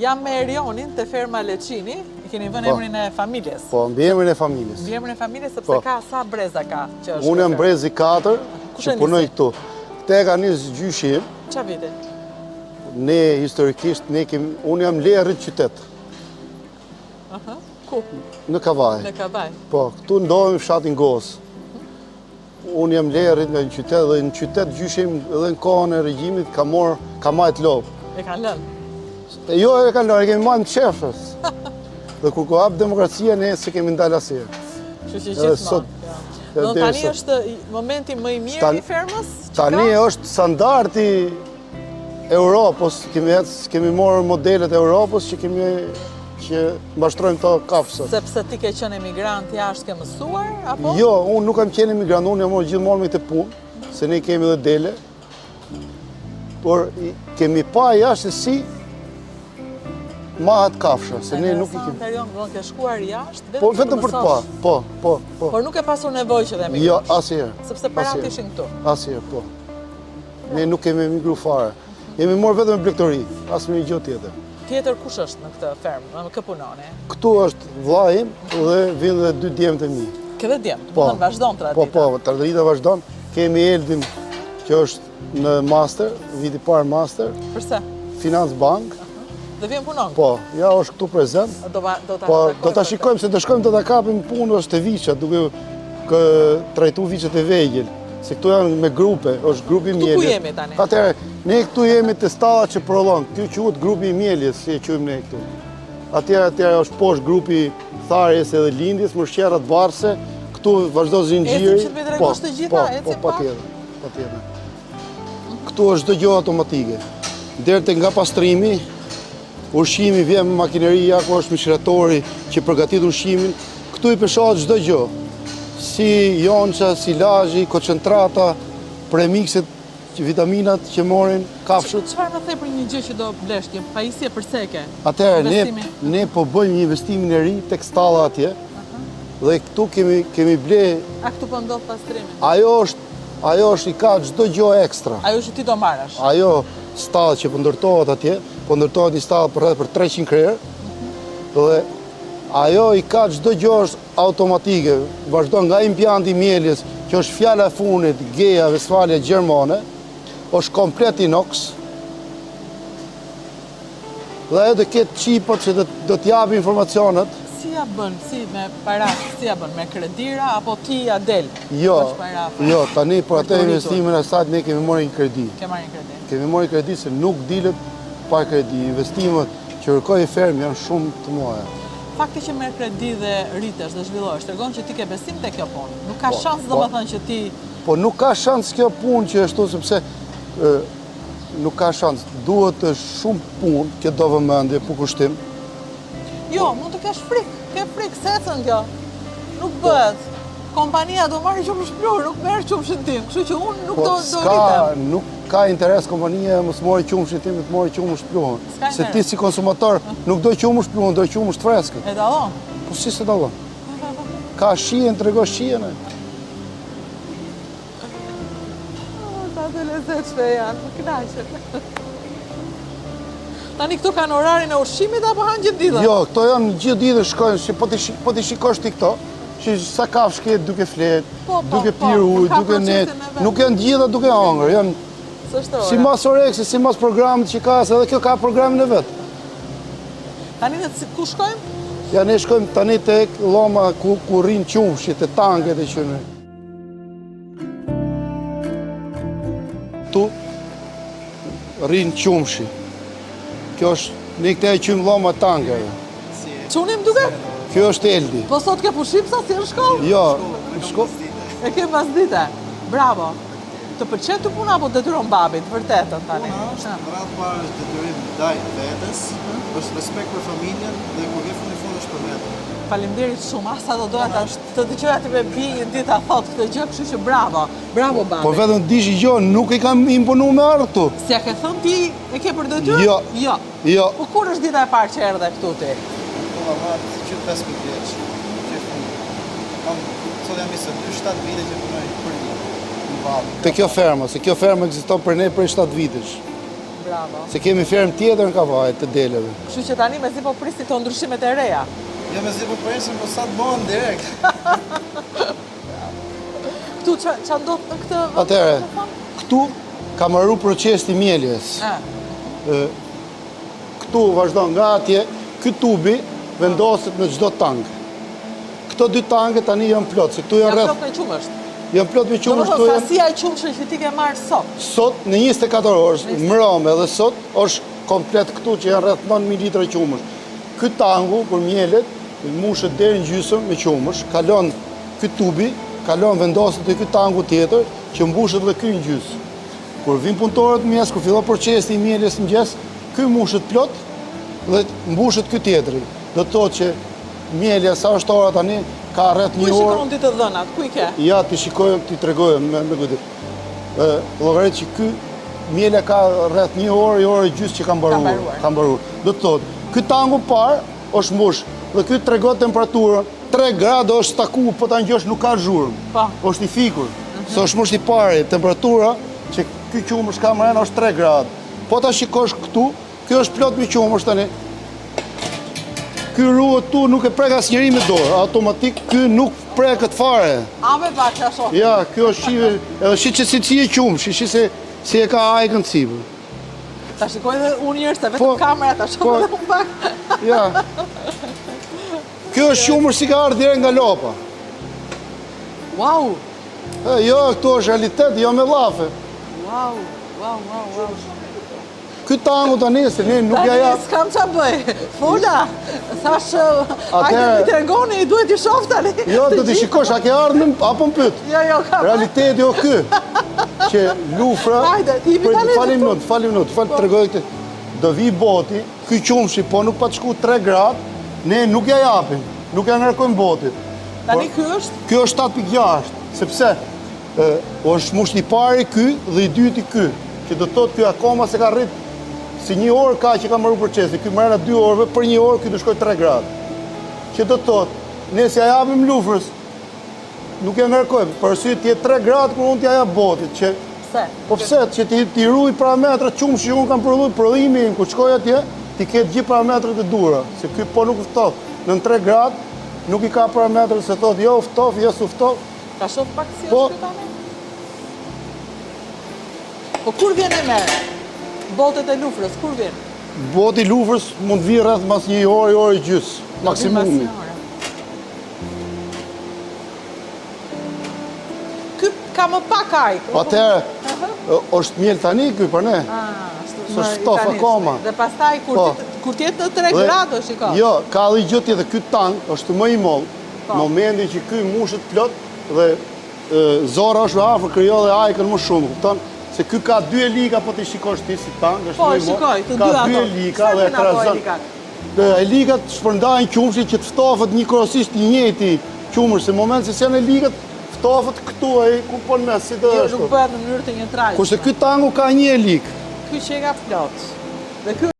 Jam me Erionin të ferma Leçini, i keni vënë emrin e familjes. Po, mbi emrin e familjes. Mbi emrin e familjes sepse ka sa breza ka që është. Unë jam brezi 4 që punoj këtu. Te ka nis gjyshim. Qa vite? Ne historikisht, unë jam le rrit qytet. Ku? Në Kavaj. Në Kavaj. Po, këtu ndodhemi fshatin Gos. Unë jam le rrit nga një qytet dhe në qytet gjyshim edhe në kohën e regjimit ka majt lopë. E kanë lënë? Jo, e kanë lënë, e kemi majtë në qefës. Dhe kur ko hapë demokracia, ne se kemi ndalë asirë. Që që gjithmonë. Do tani është momenti më i mirë i fermës? Tani është standardi Europës, kemi morë modelet e Europës që mbashtrojmë të kafësët. Sepse ti ke qenë emigrant jashtë ke mësuar, apo? Jo, unë nuk kam qenë emigrant, unë jam gjithmonë me këtë punë, se ne kemi dhe dele. Por kemi pa jashtë si mahat kafsha, se ne nuk i kemi. Anterior, do të shkuar jashtë, po vetëm për të pa, po. Por nuk e pasur nevojë që të emigrosh. Jo, asnjëherë. Sepse parat ishin këtu. Asnjëherë, po. Ne nuk kemi emigruar fare. Jemi marrë vetëm me blegtori, asnjë gjë tjetër. Tjetër kush është në këtë fermë, në kë punoni? Këtu është vllai im dhe vinë dhe 2 djemtë e mi. Ke dhe djemë, do të vazhdon tradita. Po, tradita vazhdon. Kemi Eldin që është në master, viti parë master. Përse? Finance Bank. Dhe vjen punon? Po, ja është këtu prezent. Do ta shikojmë se do shkojmë do ta kapim punë është te Viçat, duke trajtu Viçat e vegjël. Se këtu janë me grupe, është grupi i mieljes. Këtu ku jemi tani? Atëherë, ne këtu jemi te stalla që prolon. Ky quhet grupi i mieljes, si e quajmë ne këtu. Atëherë është poshtë grupi tharjes edhe lindjes, mërshqerat barse. Këtu vazhdo zinxhiri. Ecim që të tregosh të gjitha, ecim pa. Patjetër. Këtu është çdo gjë automatike. Deri te nga pastrimi, ushqimi vjen me makineri, ku është mishratori që përgatit ushqimin. Këtu i peshohet çdo gjë. Si jonça, silazhi, koncentrata, premikset, vitaminat që morin kafshët. Çfarë më the për një gjë që do blesh ti? Pajisje përse e ke? Atëherë ne po bëjmë një investimin e ri tek stalla atje. Dhe këtu kemi ble. A këtu po ndodh pastrimi? Ajo është i ka çdo gjë ekstra. Ajo që ti do marrësh. Ajo stall që po ndërtohet atje, po ndërtohet një stall për 300 krerë. Dhe ajo i ka çdo gjë është automatike. Vazhdon nga impianti mieljes, që është fjala e fundit, Gea Westfalia Gjermane, është komplet inox. Dhe ajo do ketë çipot që do t'japë informacionet. Si ja bën, si me para, si ja bën, me kredira apo ti ja del? Jo, tani për atë investimin e saj ne kemi marrë një kredi. Ke marrë një kredi? Kemi marrë një kredi se nuk dilet pa kredi. Investimet që kërkojë fermë janë shumë të mëdha. Fakti që merr kredi dhe rritesh dhe zhvillohesh, tregon që ti ke besim te kjo punë. Nuk ka shans domethënë që ti. Po nuk ka shans kjo punë që ashtu sepse nuk ka shans. Duhet shumë punë që do vëmendje për kushtim. Jo, mund të kesh frikë, ke frikë, secën kjo. Nuk bëhet. Kompania do marrë qumë shplur, nuk merr qumshin tim, kështu që unë nuk do rritem. Nuk ka interes kompania mos mori qumshin tim, të mori qumë shplur. Se ti si konsumator nuk do qumë shplur, do qumë freskët. E dallon? Po si se dallon? Ka shijen, tregosh shijen. Ta të lezetshme janë, më kënaqen. Tani këtu kanë orarin e ushqimit apo hanë gjithë ditën? Jo, këto janë gjithë ditën shkojnë, po ti shikosh ti këto, që sa kafshë ketë duke fletë, duke pirë ujë, duke netë, nuk janë gjitha duke hangër, janë si mas oreksi, si mas programit që ka, edhe kjo ka programin e vetë. Tani ku shkojmë? Ja, ne shkojmë tani tek lloma ku rrinë qumshit, e tanket e qënë. Tu rrinë qumshi. Kjo është, ne këte e qymë lloma tankeve. Qunim duke? Kjo është Eldi. Po sot ke pushim sa si në shkollë? Jo, në shkollë. E ke pas dite? Bravo. Të pëlqen të puna apo detyron babit, vërtetën tani? Puna është, në radhë parë është detyrim ndaj vetes, është respekt për familjen dhe kur vjen fundi fund është për veten. Faleminderit shumë, asa do doja të dëgjoja ti me bi një ditë a thot këtë gjë, kështu që bravo. Bravo babi. Po vetëm dishi gjë, nuk i kam imponu me ardhë këtu. Si a ke thënë ti, e ke për detyrë? Jo. Jo. Po kur është dita e parë që erdhe këtu ti? Po marrë që 15 vjeç. Sot jam 27 vite që punoj për një babë. Te kjo fermë, se kjo fermë ekziston për ne për 7 vitesh. Bravo. Se kemi ferm tjetër në kavaj të deleve. Kështu që tani mezi po prisni këto ndryshimet e reja. Jo me zi po presim, po sa të bëhen direkt. Këtu që ndodh në këtë vend? Atëherë, këtu ka marru proces i mieljes. Këtu vazhdon nga atje, ky tubi vendoset në çdo tang. Këto dy tange tani janë plot, se këtu janë Janë rreth. plot me qumësht. Janë plot me qumësht, këtu Domethënë janë. fasia e qumshit që ti ke marrë sot. Sot në 24 orë, mbrëmë edhe sot është komplet këtu që janë rreth 9000 litra qumësh. Ky tangu për mielet mushet deri në gjysmë me qumësh, kalon ky tubi, kalon vendoset te ky tangu tjetër që mbushet edhe ky në gjysmë. Kur vin punëtorët mes, kur fillon procesi i mieljes mëngjes, ky mushet plot dhe mbushet ky tjetri. Do të thotë që mielja sa është ora tani ka rreth Ku i 1 orë. shikon ti të dhënat? Ku i ke? Ja, ti shikoj, ti tregoj me kujtim. Llogarit që ky mielja ka rreth 1 orë gjysmë që ka mbaruar. Ka mbaruar. Do të thotë, ky tangu parë është mbush dhe ky tregon temperaturën 3 gradë është taku, po ta ngjosh nuk ka zhurmë. Po. Është i fikur. Se është mbush i parë, temperatura që ky qumësh ka mërën është 3 gradë. Po ta shikosh këtu, ky është plot me qumësh tani. Ky ruhet tu nuk e prek asnjëri me dorë, automatik ky nuk preket fare. A me bak që ashtu. Ja, kjo është shive, edhe shi që si e qumë, shi se si e ka ajkën sipër. Ta shikoj dhe unë njërë se Po, vetëm kamera ta shikoj po. dhe unë bak. Ja. Kjo është qumër si ka ardhur direkt nga lopa. Wow, Jo, këtu është realitet, jo me llafe. wow. Ky tangu tani se ne nuk ja Tani jap. s'kam qa bëj. Fola, thash, hajde Atëherë- mi tregoni, i duhet i shoh tani. Jo, do të shikosh, a ke ardhur apo më pyet? Jo, kam. Realiteti jo ky. Që lufra. Hajde, ti jemi tani Fali këtu. minut, fali minut, fal tregoj këtë. Do vi boti, ky qumshi po nuk pa të shku 3 gradë, ne nuk ja japim, nuk ja ngarkojmë botit. Tani ky është? Kjo është 7.6, sepse është musht i pari ky dhe i dyti ky, që do të thotë ky akoma se ka rrit si 1 orë ka që ka marrë procesi, ky merr 2 orëve, për 1 orë ky do shkoj 3 gradë. Që do të thotë, ne si ja japim lufrës, nuk ja ngarkojmë, për arsye të jetë 3 gradë kur unë t'ja jap botit, që Pse? po pse që ti ruaj parametrat qumshi që unë kam prodhuar prodhimi im, kur shkoj atje, ti ketë gjithë parametrat e dura, se ky po nuk ftof. Në 3 gradë nuk i ka parametrat se thotë jo ftof, jo s'ftof. Ka shoh pak si Po. është ky tani? Po kur vjen e merr? Botet e lufrës, kur vjen? Boti lufrës mund vi rreth mas 1 orë gjys, maksimumi. Ky ka më pak ajk. Atëherë, është miel tani ky për ne. Së shtof akoma. Dhe pastaj Po. kur t'jetë në 3 Dhe- gradë, shiko. Jo, ka edhe gjë tjetër, ky tang është më i moll. Po. Momenti që ky mushet plot dhe zora është afër krijo dhe ajkën më shumë, kupton? Se ky ka 2 elika, po ti shikosh ti si tang, është Po, më i moll. shikoj, të Ka dy 2 ato. elika Çfarë dhe vjen ato trazon. elikat? Dhe elikat shpërndajnë qumshi që të ftofët njëkohësisht i njëjti qumër, se në moment se janë elikat, ftofët këtu ai ku po në mes, si do Jo, është. nuk bëhet në mënyrë të njëtrajtshme. Kurse ky tangu ka 1 elik. Ky që e ka plot. Dhe ky